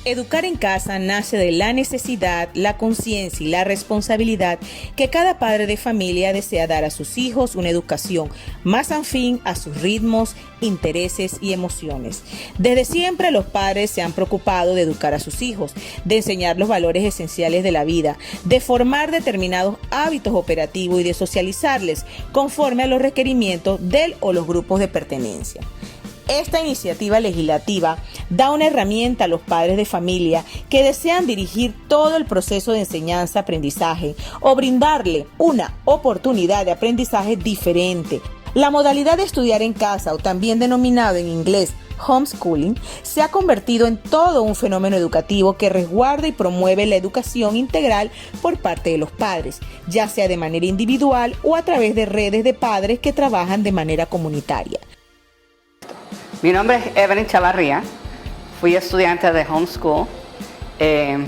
Educar en casa nace de la necesidad, la conciencia y la responsabilidad que cada padre de familia desea dar a sus hijos una educación más afín a sus ritmos, intereses y emociones. Desde siempre los padres se han preocupado de educar a sus hijos, de enseñar los valores esenciales de la vida, de formar determinados hábitos operativos y de socializarles conforme a los requerimientos del o los grupos de pertenencia. Esta iniciativa legislativa da una herramienta a los padres de familia que desean dirigir todo el proceso de enseñanza-aprendizaje o brindarle una oportunidad de aprendizaje diferente. La modalidad de estudiar en casa, o también denominado en inglés homeschooling, se ha convertido en todo un fenómeno educativo que resguarda y promueve la educación integral por parte de los padres, ya sea de manera individual o a través de redes de padres que trabajan de manera comunitaria. Mi nombre es Evelyn Chavarría, fui estudiante de homeschool.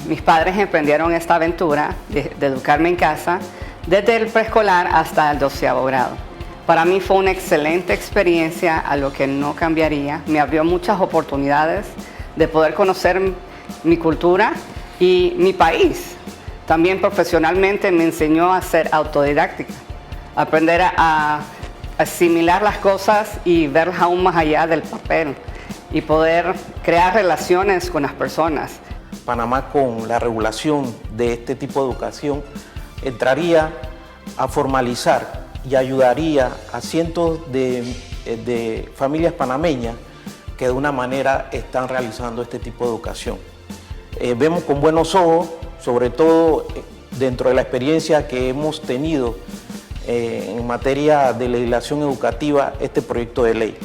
Mis padres emprendieron esta aventura de educarme en casa desde el preescolar hasta el 12º grado. Para mí fue una excelente experiencia, a lo que no cambiaría. Me abrió muchas oportunidades de poder conocer mi cultura y mi país. También profesionalmente me enseñó a ser autodidáctica, aprender a asimilar las cosas y verlas aún más allá del papel y poder crear relaciones con las personas. Panamá, con la regulación de este tipo de educación, entraría a formalizar y ayudaría a cientos de familias panameñas que de una manera están realizando este tipo de educación. Vemos con buenos ojos, sobre todo dentro de la experiencia que hemos tenido en materia de legislación educativa, este proyecto de ley.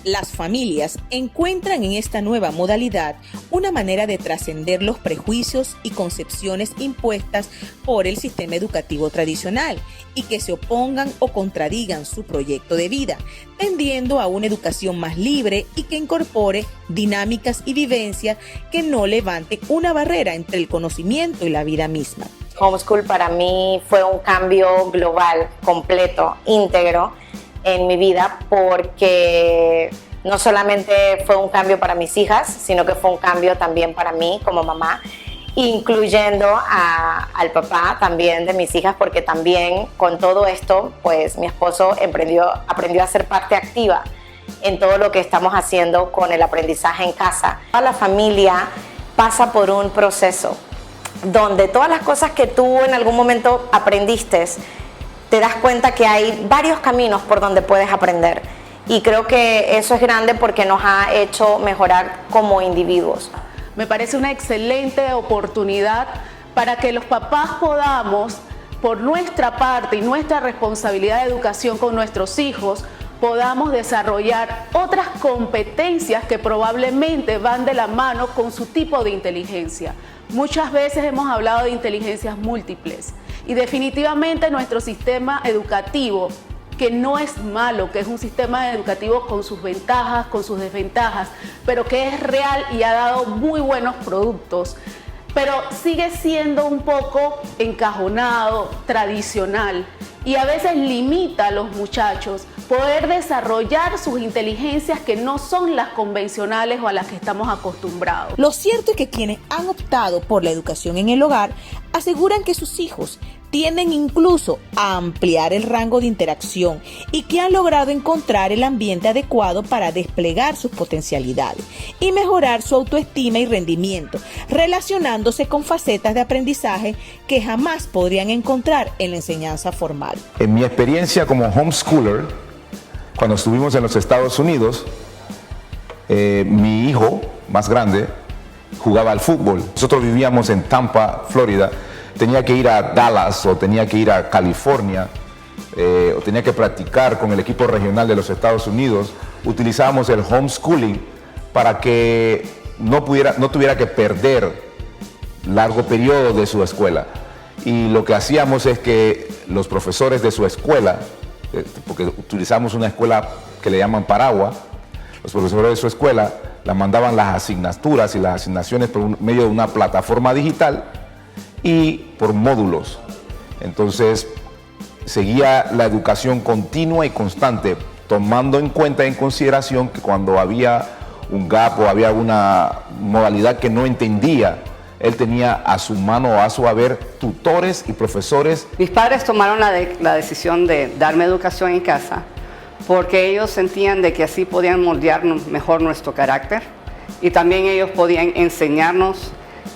Las familias encuentran en esta nueva modalidad una manera de trascender los prejuicios y concepciones impuestas por el sistema educativo tradicional y que se opongan o contradigan su proyecto de vida, tendiendo a una educación más libre y que incorpore dinámicas y vivencias que no levanten una barrera entre el conocimiento y la vida misma. Homeschool para mí fue un cambio global, completo, íntegro en mi vida, porque no solamente fue un cambio para mis hijas, sino que fue un cambio también para mí como mamá, incluyendo al papá también de mis hijas, porque también con todo esto, pues mi esposo aprendió a ser parte activa en todo lo que estamos haciendo con el aprendizaje en casa. Toda la familia pasa por un proceso donde todas las cosas que tú en algún momento aprendiste, te das cuenta que hay varios caminos por donde puedes aprender. Y creo que eso es grande porque nos ha hecho mejorar como individuos. Me parece una excelente oportunidad para que los papás podamos, por nuestra parte y nuestra responsabilidad de educación con nuestros hijos, podamos desarrollar otras competencias que probablemente van de la mano con su tipo de inteligencia. Muchas veces hemos hablado de inteligencias múltiples y definitivamente nuestro sistema educativo, que no es malo, que es un sistema educativo con sus ventajas, con sus desventajas, pero que es real y ha dado muy buenos productos, pero sigue siendo un poco encajonado, tradicional, y a veces limita a los muchachos poder desarrollar sus inteligencias que no son las convencionales o a las que estamos acostumbrados. Lo cierto es que quienes han optado por la educación en el hogar aseguran que sus hijos tienden incluso a ampliar el rango de interacción y que han logrado encontrar el ambiente adecuado para desplegar sus potencialidades y mejorar su autoestima y rendimiento, relacionándose con facetas de aprendizaje que jamás podrían encontrar en la enseñanza formal. En mi experiencia como homeschooler, cuando estuvimos en los Estados Unidos, mi hijo más grande jugaba al fútbol. Nosotros vivíamos en Tampa, Florida. Tenía que ir a Dallas o tenía que ir a California o tenía que practicar con el equipo regional de los Estados Unidos. Utilizábamos el homeschooling para que no tuviera que perder largo periodo de su escuela. Y lo que hacíamos es que los profesores de su escuela, porque utilizamos una escuela que le llaman Paragua, los profesores de su escuela la mandaban las asignaturas y las asignaciones por medio de una plataforma digital y por módulos. Entonces seguía la educación continua y constante, tomando en cuenta y en consideración que cuando había un gap o había alguna modalidad que no entendía, él tenía a su mano o a su haber tutores y profesores. Mis padres tomaron la decisión de darme educación en casa porque ellos sentían de que así podían moldear mejor nuestro carácter y también ellos podían enseñarnos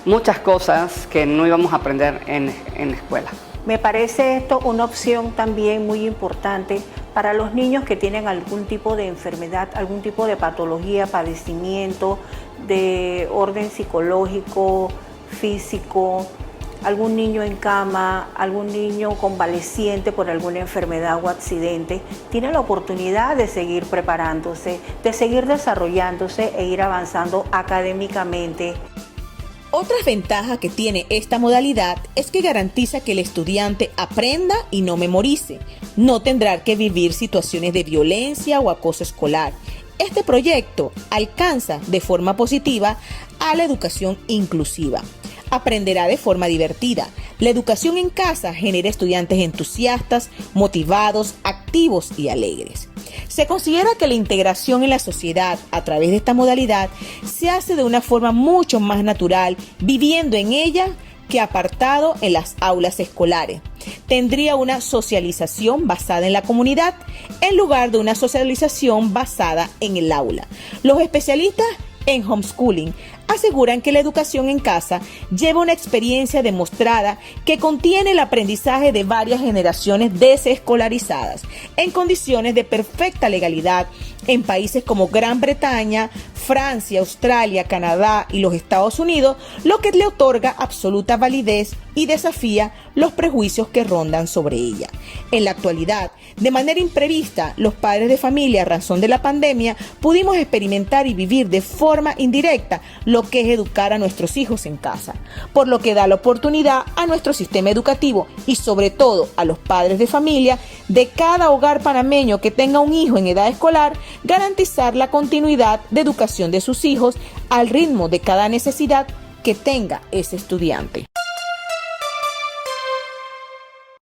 muchas cosas que no íbamos a aprender en la escuela. Me parece esto una opción también muy importante para los niños que tienen algún tipo de enfermedad, algún tipo de patología, padecimiento de orden psicológico, físico, algún niño en cama, algún niño convaleciente por alguna enfermedad o accidente, tiene la oportunidad de seguir preparándose, de seguir desarrollándose e ir avanzando académicamente. Otras ventajas que tiene esta modalidad es que garantiza que el estudiante aprenda y no memorice. No tendrá que vivir situaciones de violencia o acoso escolar. Este proyecto alcanza de forma positiva a la educación inclusiva. Aprenderá de forma divertida. La educación en casa genera estudiantes entusiastas, motivados, activos y alegres. Se considera que la integración en la sociedad a través de esta modalidad se hace de una forma mucho más natural, viviendo en ella que apartado en las aulas escolares. Tendría una socialización basada en la comunidad en lugar de una socialización basada en el aula. Los especialistas en homeschooling aseguran que la educación en casa lleva una experiencia demostrada que contiene el aprendizaje de varias generaciones desescolarizadas en condiciones de perfecta legalidad en países como Gran Bretaña, Francia, Australia, Canadá y los Estados Unidos, lo que le otorga absoluta validez y desafía los prejuicios que rondan sobre ella. En la actualidad, de manera imprevista, los padres de familia, a razón de la pandemia, pudimos experimentar y vivir de forma indirecta lo que es educar a nuestros hijos en casa, por lo que da la oportunidad a nuestro sistema educativo y sobre todo a los padres de familia de cada hogar panameño que tenga un hijo en edad escolar, garantizar la continuidad de educación de sus hijos al ritmo de cada necesidad que tenga ese estudiante.